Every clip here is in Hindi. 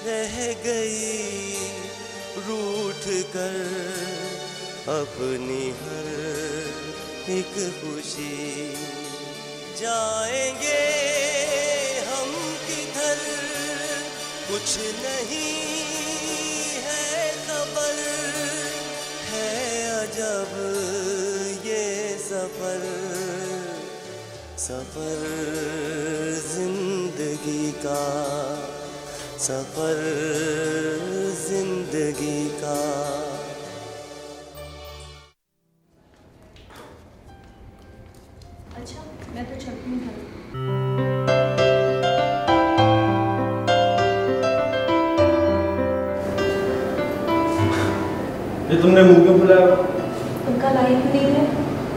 रह गई रूठ कर अपनी हर एक खुशी। जाएंगे हम किधर कुछ नहीं है खबर, है अजब ये सफर, सफर जिंदगी का, सफर जिंदगी का। अच्छा मैं तो चलती हूँ। ये तुमने मुंह क्यों बुलाया? तुमका लाइफ नहीं है।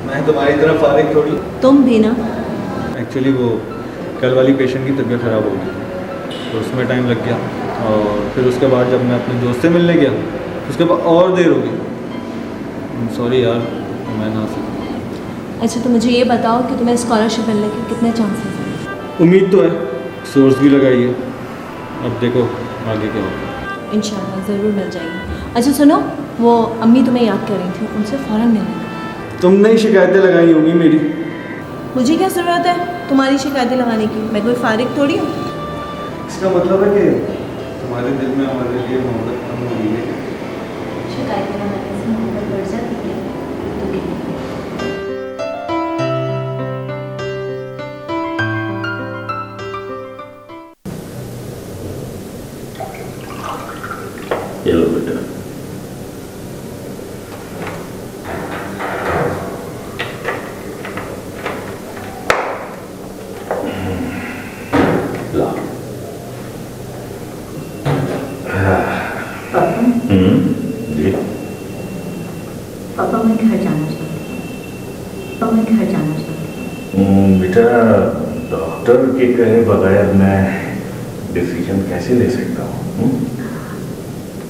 मैं तुम्हारी तरह फारिग थोड़ी। तुम भी ना। एक्चुअली वो कल वाली पेशेंट की तबीयत ख़राब हो गई तो उसमें टाइम लग गया, और फिर उसके बाद जब मैं अपने दोस्त से मिलने गया उसके बाद और देर हो गई। सॉरी यार, मैं ना सकता। अच्छा तो मुझे ये बताओ कि तुम्हें स्कॉलरशिप मिलने के कितने चांसेस हैं? उम्मीद तो है, सोर्स भी लगाई है, अब देखो आगे क्या होगा। इंशाल्लाह ज़रूर मिल जाएगी। अच्छा सुनो, वो अम्मी तुम्हें याद कर रही थी, उनसे फ़ौरन मिलने। तुमने ही शिकायतें लगाई होंगी मेरी। मुझे क्या ज़रूरत है तुम्हारी शिकायतें लगाने की? मैं कोई फारिग थोड़ी हूँ। इसका मतलब है कि तुम्हारे दिल में हमारे लिए मोहब्बत कम हो गई है। शिकायतें लगाने से मोहब्बत बढ़ जाती है तो ये लो बेटा। ला। जी। पापा मैं घर जाना चाहती हूँ। पापा मैं घर जाना चाहती हूँ। बेटा डॉक्टर के कहे बगैर मैं डिसीजन कैसे ले सकता हूँ?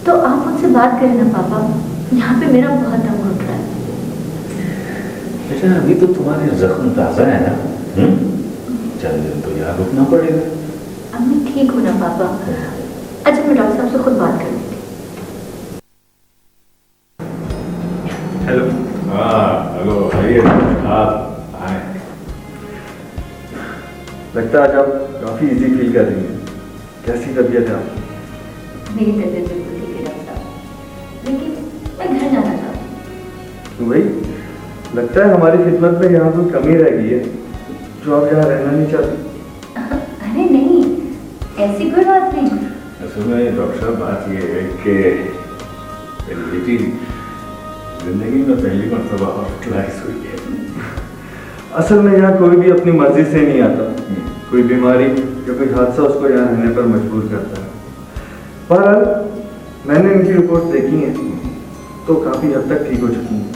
तो आप मुझसे बात करें ना पापा, यहाँ पे मेरा बहुत दम घुट रहा है। बेटा अभी तो तुम्हारे जख्म ताज़ा है ना, चल दिन तो यहाँ रुकना पड़ेगा। अब मैं ठीक हूँ ना पापा। अच्छा मैं डॉक्टर साहब से खुद बात कर लेती हूँ। हेलो। हाँ हेलो, आइए आप आए। लगता है आज आप काफ़ी इजी फील कर रही हैं। कैसी तबीयत है आपकी? मेरी तबीयत बिल्कुल ठीक है डॉक्टर साहब, लेकिन मैं घर जाना चाहती हूँ। तो भाई लगता है हमारी खिदमत में यहाँ कोई कमी रह गई है जो आप यहाँ रहना नहीं चाहती। अरे नहीं, ऐसी कोई बात नहीं। असल में डॉक्टर साहब बात ये है कि मेरी बेटी जिंदगी में पहली मरतबा हॉस्पिटलाइज हुई है। असल में यहाँ कोई भी अपनी मर्जी से नहीं आता। कोई बीमारी या कोई हादसा उसको यहाँ रहने पर मजबूर करता है। बहरहाल मैंने इनकी रिपोर्ट देखी है तो काफ़ी हद तक ठीक हो चुकी हैं,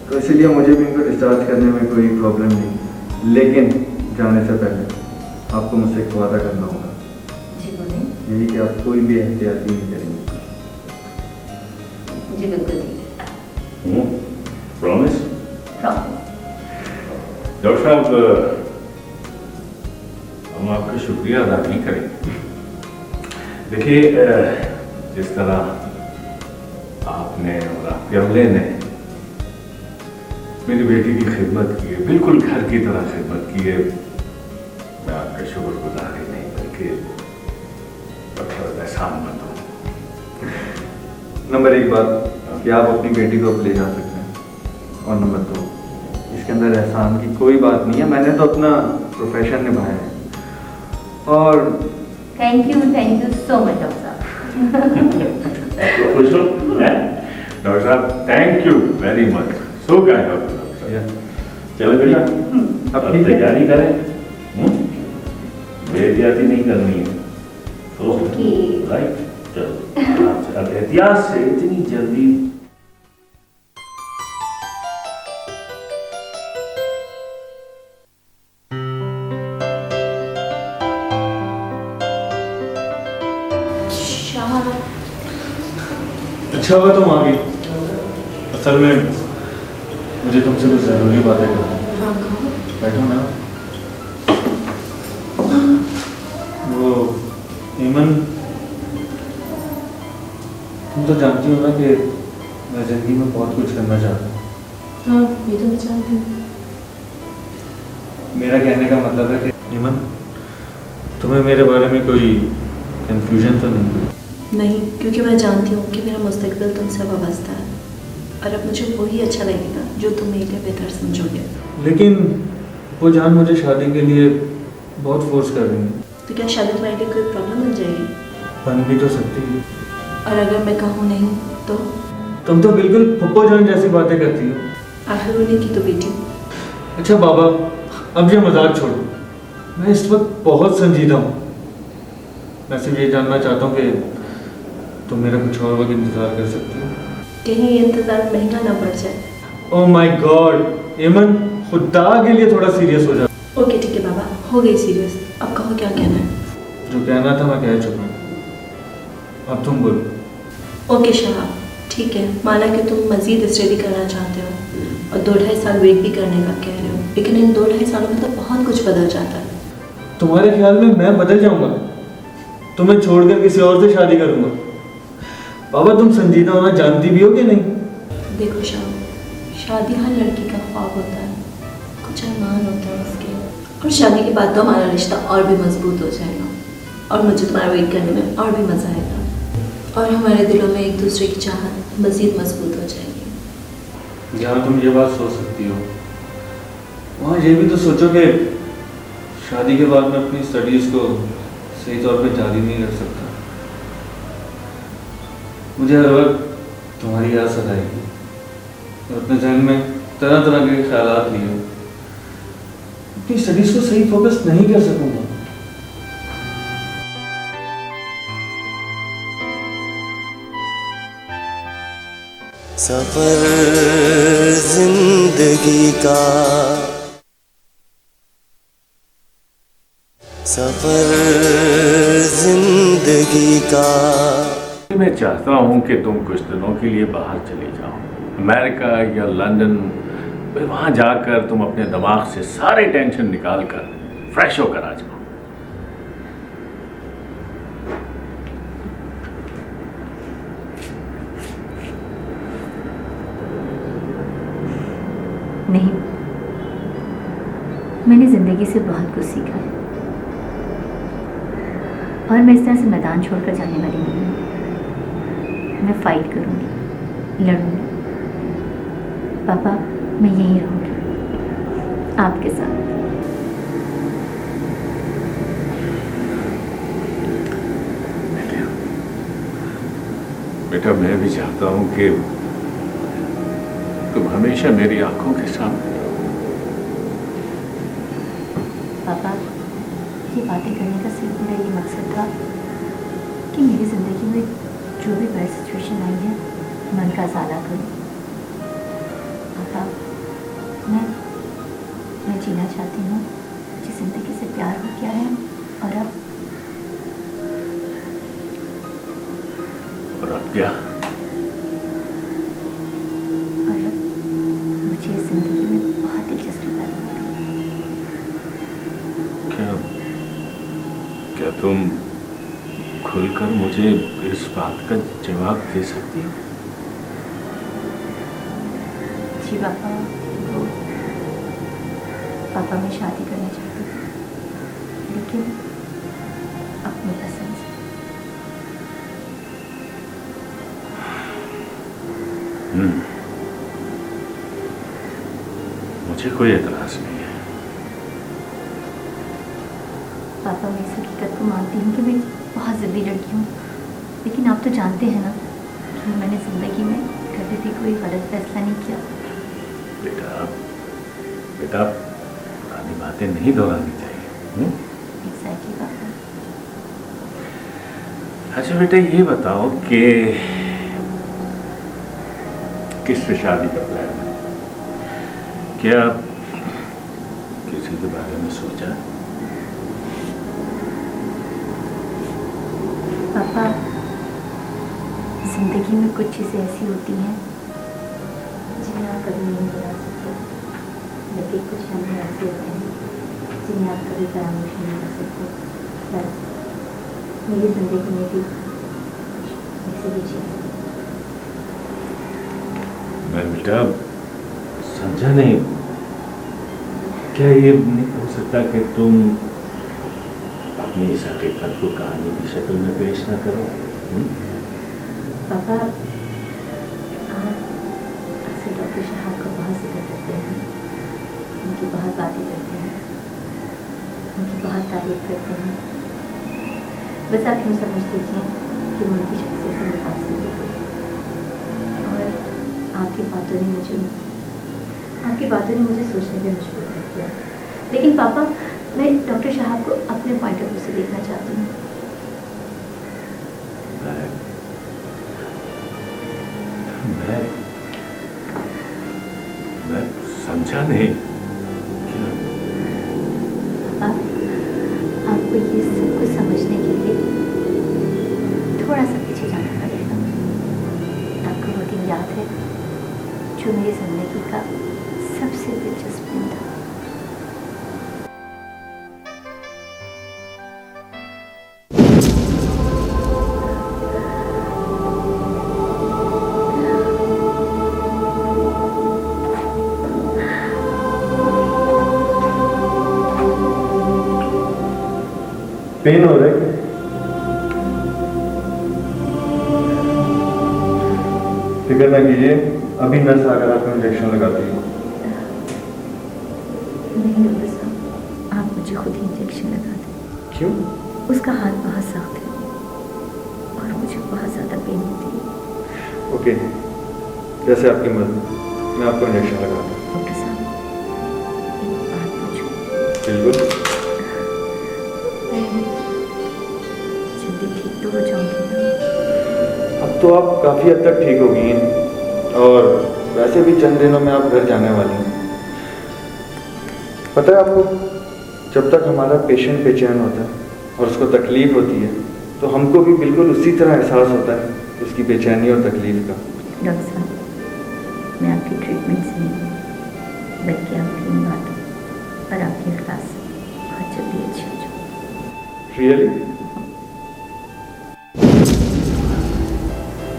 तो इसीलिए मुझे भी इनको डिस्चार्ज करने में कोई प्रॉब्लम नहीं। लेकिन जाने से पहले आपको मुझसे एक वादा करना होगा। जी बोले। यही कि आप कोई भी एहतियाती नहीं करेंगे। जी बिल्कुल ठीक। प्रॉमिस? प्रॉमिस। डॉक्टर साहब हम आपका शुक्रिया अदा नहीं करेंगे। देखिए जिस तरह आपने और आपके अमले ने मेरी बेटी की खिदमत की है, बिल्कुल घर की तरह खिदमत की है, मैं आपका शुक्रगुजार ही नहीं बल्कि एहसानमंद हूँ। नंबर एक बात कि आप अपनी बेटी को अब ले जा सकते हैं, और नंबर दो इसके अंदर एहसान की कोई बात नहीं है। मैंने तो अपना प्रोफेशन निभाया है। और thank you so much doctor साहब। खुश हो डॉक्टर साहब? Thank you very much, so kind of you. चलो बेटा अब तैयारी करें, बेइज्जती नहीं करनी है। ओके राइट, चलो अब एहतियात से इतनी जल्दी। अच्छा हुआ तुम आ गई। असल में मुझे तुमसे कुछ ज़रूरी बातें करनी है। बैठो ना। वो ईमन तुम तो जानती हो ना कि मैं ज़िंदगी में बहुत कुछ करना चाहता हूँ। हाँ ये तो मैं जानती हूँ। मेरा कहने का मतलब है कि ईमन, तुम्हें मेरे बारे में कोई कंफ्यूजन तो नहीं? नहीं, क्योंकि मैं जानती हूँ कि मेरा मुस्तकबिल तुमसे वाबस्ता है और अब मुझे वही अच्छा लगेगा जो तुम मेरे लिए बेहतर समझोगे। लेकिन वो जान मुझे शादी के लिए बहुत फोर्स कर रही है। तो क्या शादी तुम्हारे लिए कोई प्रॉब्लम बन जाएगी? बन भी तो सकती है। और अगर मैं कहूँ नहीं तो? तुम तो बिल्कुल पप्पो जान जैसी बातें करती हो। आखिर उन्हीं की तो बेटी। अच्छा बाबा, अब ये मजाक छोड़ो। मैं इस वक्त बहुत संजीदा हूँ। मैं सिर्फ ये जानना चाहता हूँ कि तुम मेरा कुछ और वक्त इंतज़ार कर सकती हो। कहीं ये इंतज़ार महंगा ना पड़ जाए। ओह माय गॉड, ईमन खुदा के लिए थोड़ा सीरियस हो जा। ओके ठीक है बाबा, हो गई सीरियस। अब कहो क्या कहना है। जो कहना था मैं कह चुका हूँ, अब तुम बोलो। ओके शाह, ठीक है, माना कि तुम मज़ीद स्टडी करना चाहते हो और 2-2.5 साल वेट भी करने का कह रहे हो, लेकिन इन 2-2.5 सालों में तो बहुत कुछ बदल जाता है। तुम्हारे ख्याल में मैं बदल जाऊंगा? तुम्हें छोड़कर किसी और से शादी करूंगा? बाबा तुम संजीदा होना जानती भी हो कि नहीं? देखो शाह, शादी हर लड़की का ख्वाब होता है, कुछ अरमान होता है उसके, और शादी के बाद तो हमारा रिश्ता और भी मजबूत हो जाएगा और मुझे तुम्हारा वेट करने में और भी मज़ा आएगा और हमारे दिलों में एक दूसरे की चाहत मज़ीद मजबूत हो जाएगी। जहाँ तुम ये बात सोच सकती हो, वहाँ ये भी तो सोचो कि शादी के बाद मैं अपनी स्टडीज़ को सही तौर पे जारी नहीं रख सकता। मुझे हर वक्त तुम्हारी याद सताएगी और अपने जहन में तरह तरह के ख्यालात लिए अपनी स्टडीज़ को सही फोकस नहीं कर सकूंगा। सफर जिंदगी का, सफर जिंदगी का। मैं चाहता हूँ कि तुम कुछ दिनों के लिए बाहर चले जाओ, अमेरिका या लंदन। फिर वहाँ जाकर तुम अपने दिमाग से सारे टेंशन निकाल कर फ्रेश होकर आ जाओ। नहीं, मैंने ज़िंदगी से बहुत कुछ सीखा है और मैं इस तरह से मैदान छोड़कर जाने वाली नहीं हूँ। मैं फाइट करूँगी, लड़ूंगी। पापा, मैं यहीं रहूँगी आपके साथ। बेटा, मैं भी चाहता हूँ कि तुम हमेशा मेरी आंखों के सामने रहो। पापा, ये बातें करने का सिर्फ मेरा ये मकसद था कि मेरी ज़िंदगी में जो भी बैड सिचुएशन आई है मैं उनका ज़्यादा करूँ। पापा, मैं जीना चाहती हूँ जिस ज़िंदगी से प्यार हो गया है और अब क्या? और अब मुझे इस ज़िंदगी में बहुत दिलचस्पी पैदा हो रही है। क्या तुम खुलकर मुझे इस बात का जवाब दे सकती हो? जी पापा, वो पापा मैं शादी करना चाहती थी, लेकिन अपनी पसंद से। मुझे कोई एतराज नहीं है। पापा, मैं इस हकीकत को मानती हूँ कि मैं बहुत ज़िद्दी लड़की हूँ, लेकिन आप तो जानते हैं ना कि मैंने ज़िंदगी में कभी भी कोई गलत फैसला नहीं किया। बेटा, पुरानी बातें नहीं दोहरानी चाहिए। एग्जैक्टली पापा। अच्छा बेटा, ये बताओ कि किससे शादी का प्लान है? क्या किसी के बारे में सोचा? पापा, ज़िंदगी में कुछ चीज़ें ऐसी होती हैं जिन्हें आप कभी नहीं भुला सकते, लेकिन कुछ लम्हे ऐसे होते हैं जिन्हें आप कभी फरामोश नहीं कर सकते। बस मेरी ज़िंदगी में भी ऐसी भी चीज़ मैं बेटा समझा नहीं, क्या ये नहीं हो सकता कि तुम अपनी इस हकीकत को कहानी की शक्ल में पेश ना करो? पापा, आप अक्सर डॉक्टर साहब का बहुत जिक्र करते हैं, उनकी बहुत बातें करते हैं, उनकी बहुत तारीफ करते हैं। बस आप यूँ समझ लीजिए कि वो उनकी शख्सियत से मुतासिर हो गई और आपकी बातों ने मुझे सोचने पर मजबूर कर दिया। लेकिन पापा, मैं डॉक्टर साहब को अपने पॉइंट ऑफ व्यू से देखना चाहती हूँ। मैं समझा नहीं। आपको ये सब कुछ समझने के लिए थोड़ा सा पीछे जाना पड़ेगा। आपको वो दिन याद है जो मेरी जिंदगी का सबसे दिलचस्प दिन था? पेन हो रहा है? फिक्र ना कीजिए, अभी नर्स आकर आपको इंजेक्शन लगाती है। नहीं डॉक्टर साहब, आप मुझे खुद ही इंजेक्शन लगा दें। क्यों? उसका हाथ बहुत सख्त है और मुझे बहुत ज़्यादा पेन होती है। ओके, जैसे आपकी मर्जी, मैं आपको इंजेक्शन लगाता हूँ। डॉक्टर साहब, एक बात पूछूं? बिल्कुल। जल्दी ठीक तो हो जाऊंगी ना? अब तो आप काफ़ी हद तक ठीक हो गई हैं और वैसे भी चंद दिनों में आप घर जाने वाली हैं। पता है आपको, जब तक हमारा पेशेंट बेचैन होता है और उसको तकलीफ़ होती है तो हमको भी बिल्कुल उसी तरह एहसास होता है उसकी बेचैनी और तकलीफ़ का। डॉक्टर साहब, मैं आपकी ट्रीटमेंट से नहीं बल्कि आपकी इन बातों और आपके इखलास से बहुत जल्दी अच्छी हो जाऊँ। रियली?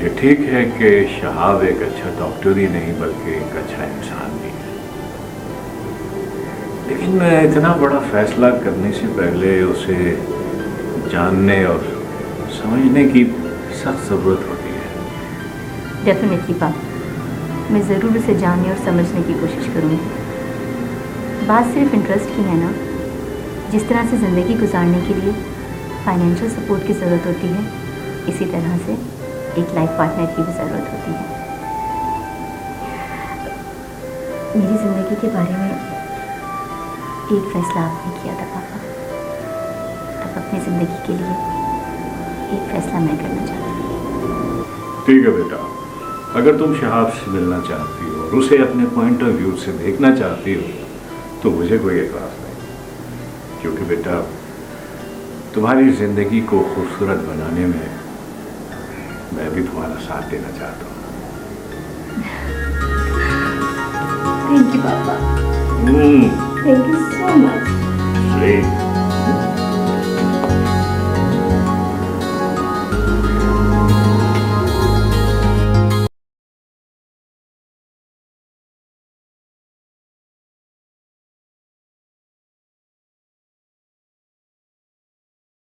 ये ठीक है कि शहाब एक अच्छा डॉक्टर ही नहीं बल्कि एक अच्छा इंसान भी है, लेकिन इतना बड़ा फैसला करने से पहले उसे जानने और समझने की सख्त ज़रूरत होती है। डेफिनेटली पापा, मैं ज़रूर उसे जानने और समझने की कोशिश करूँगी। बात सिर्फ इंटरेस्ट की है ना, जिस तरह से ज़िंदगी गुजारने के लिए फाइनेंशियल सपोर्ट की ज़रूरत होती है, इसी तरह से एक लाइफ पार्टनर की भी ज़रूरत होती है। मेरी ज़िंदगी के बारे में एक फ़ैसला आपने किया था पापा, अब अपनी ज़िंदगी के लिए एक फ़ैसला मैं करना चाहती हूँ। ठीक है बेटा, अगर तुम शहाब से मिलना चाहती हो और उसे अपने पॉइंट ऑफ व्यू से देखना चाहती हो तो मुझे कोई एतराज़ नहीं, क्योंकि बेटा तुम्हारी ज़िंदगी को खूबसूरत बनाने में मैं भी तुम्हारा साथ देना चाहता हूँ। थैंक यू पापा, thank you so much. Sweet.